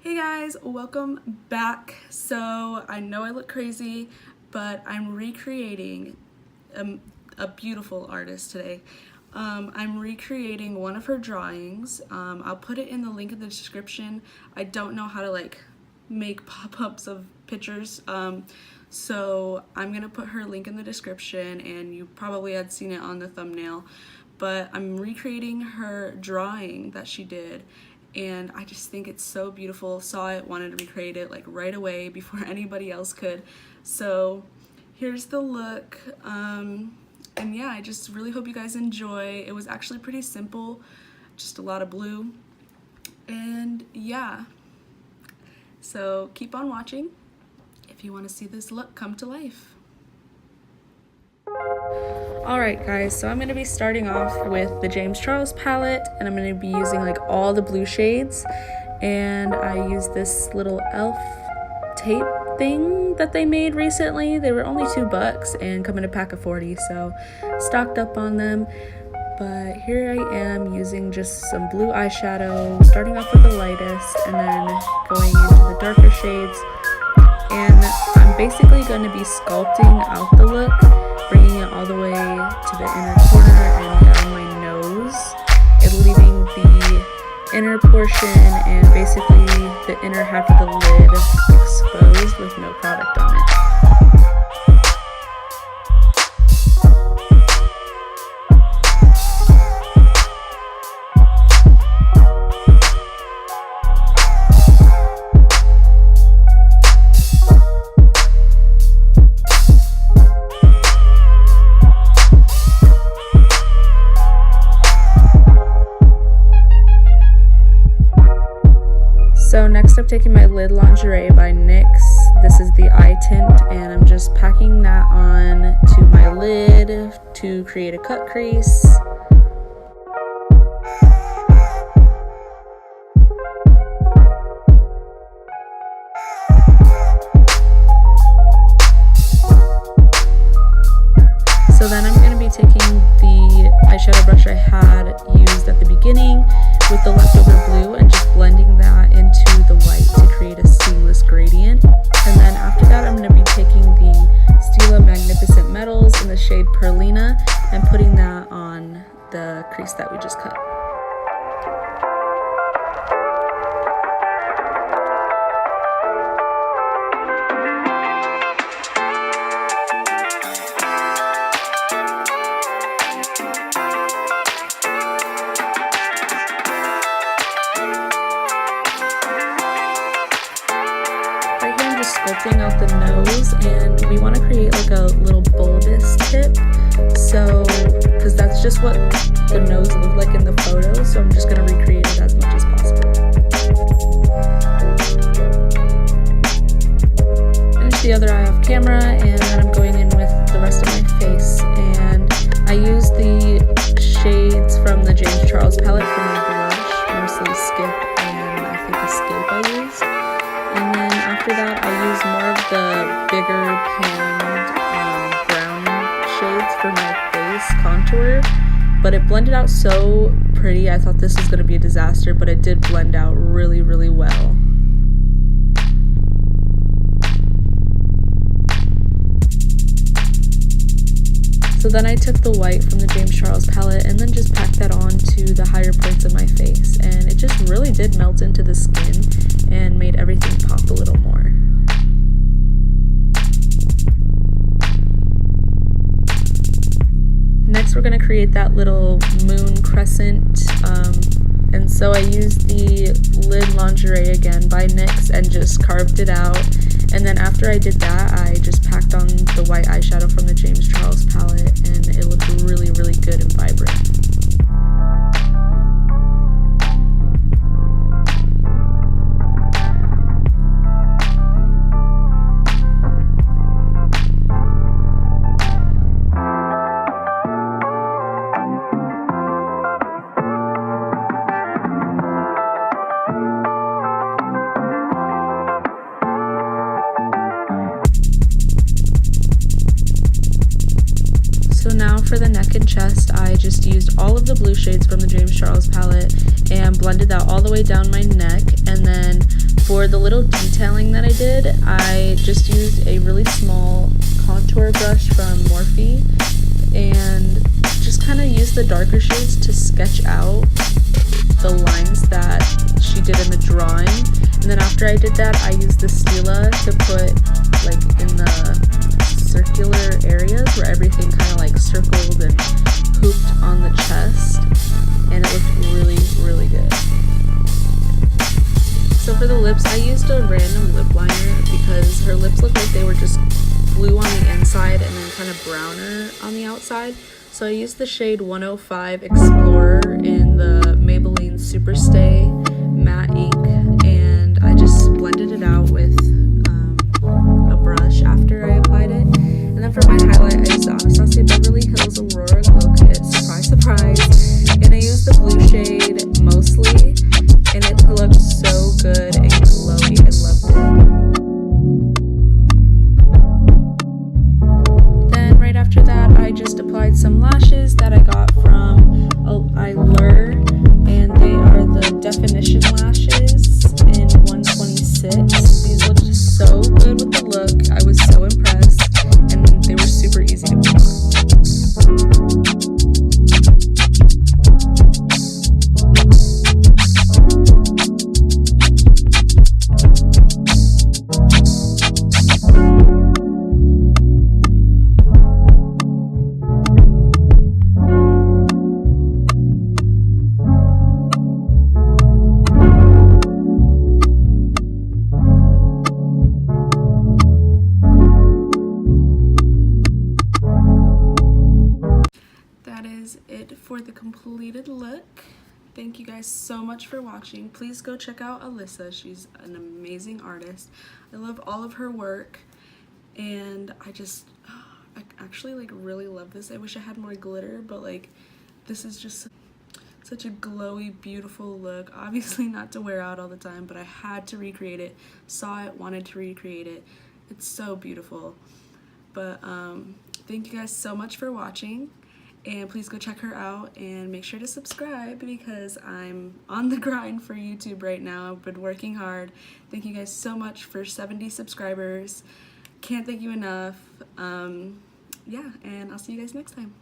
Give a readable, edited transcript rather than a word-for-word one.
Hey guys, welcome back. So I know I look crazy, but I'm recreating a beautiful artist today. I'm recreating one of her drawings. I'll put it in the link in the description. I don't know how to make pop-ups of pictures, so I'm gonna put her link in the description, and you probably had seen it on the thumbnail, but I'm recreating her drawing that she did. And I just think it's so beautiful. Saw it, wanted to recreate it right away before anybody else could. So here's the look. And yeah, I just really hope you guys enjoy. It was actually pretty simple, just a lot of blue. And yeah, so keep on watching if you want to see this look come to life. Alright guys, so I'm going to be starting off with the James Charles palette, and I'm going to be using all the blue shades, and I use this little elf tape thing that they made recently. They were only $2 and come in a pack of 40, so stocked up on them. But here I am using just some blue eyeshadow, starting off with the lightest and then going into the darker shades, and I'm basically going to be sculpting out the look, bringing it all the way to the inner corner and down my nose, and leaving the inner portion and basically the inner half of the lid exposed with no product on it. So next I'm taking my Lid Lingerie by NYX. This is the eye tint, and I'm just packing that on to my lid to create a cut crease. So then I'm going to be taking the eyeshadow brush I had used at the beginning with the leftover blue and just blending that into the white to create a seamless gradient. And then after that, I'm going to be taking the Stila Magnificent Metals in the shade Perlina and putting that on the crease that we just cut. Sculpting out the nose, and we want to create a little bulbous tip, so because that's just what the nose looked like in the photo, so I'm just going to recreate it as much as possible. Finish the other eye off camera, and then I'm going in with the rest of my face, and I use the shades from the James Charles palette for my blush, mostly Skip and I think Escape I used. And then after that, I use more of the bigger panned brown shades for my face contour. But it blended out so pretty. I thought this was going to be a disaster, but it did blend out really, really well. So then I took the white from the James Charles palette and then just packed that on to the higher points of my face. And it just really did melt into the skin and made everything pop a little more. Next we're going to create that little moon crescent, and so I used the Lid Lingerie again by NYX and just carved it out, and then after I did that I just packed on the white eyeshadow from the James Charles palette, and it looked really, really good and vibrant. So now for the neck and chest, I just used all of the blue shades from the James Charles palette and blended that all the way down my neck. And then for for the little detailing that I did, I just used a really small contour brush from Morphe and just kind of used the darker shades to sketch out the lines that she did in the drawing. And then after I did that, I used the Stila to put like in the circular areas where everything kind of like circled and hooped on the chest, and it looked really, really good. So for the lips, I used a random lip liner because her lips looked like they were just blue on the inside and then kind of browner on the outside. So I used the shade 105 Explorer in the Maybelline Superstay matte ink, and I just blended it out with a brush after I applied it. And then for my highlight, I used the Anastasia Beverly Hills Aurora Glow Kit, surprise, surprise. And I used the blue shade mostly, and it looked so good and glowy. I loved it. Then right after that, I just applied some lashes that I got from Allure, and they are the Definition lashes in 126. These looked so good with the look. I was so impressed, and they were super easy to put on. That is it for the completed look. Thank you guys so much for watching. Please go check out Alyssa. She's an amazing artist. I love all of her work, and I actually like really love this. I wish I had more glitter, but like this is just such a glowy, beautiful look. Obviously not to wear out all the time, but I had to recreate it. Saw it, wanted to recreate it. It's so beautiful. But thank you guys so much for watching. And please go check her out and make sure to subscribe because I'm on the grind for YouTube right now. I've been working hard. Thank you guys so much for 70 subscribers. Can't thank you enough. Yeah, and I'll see you guys next time.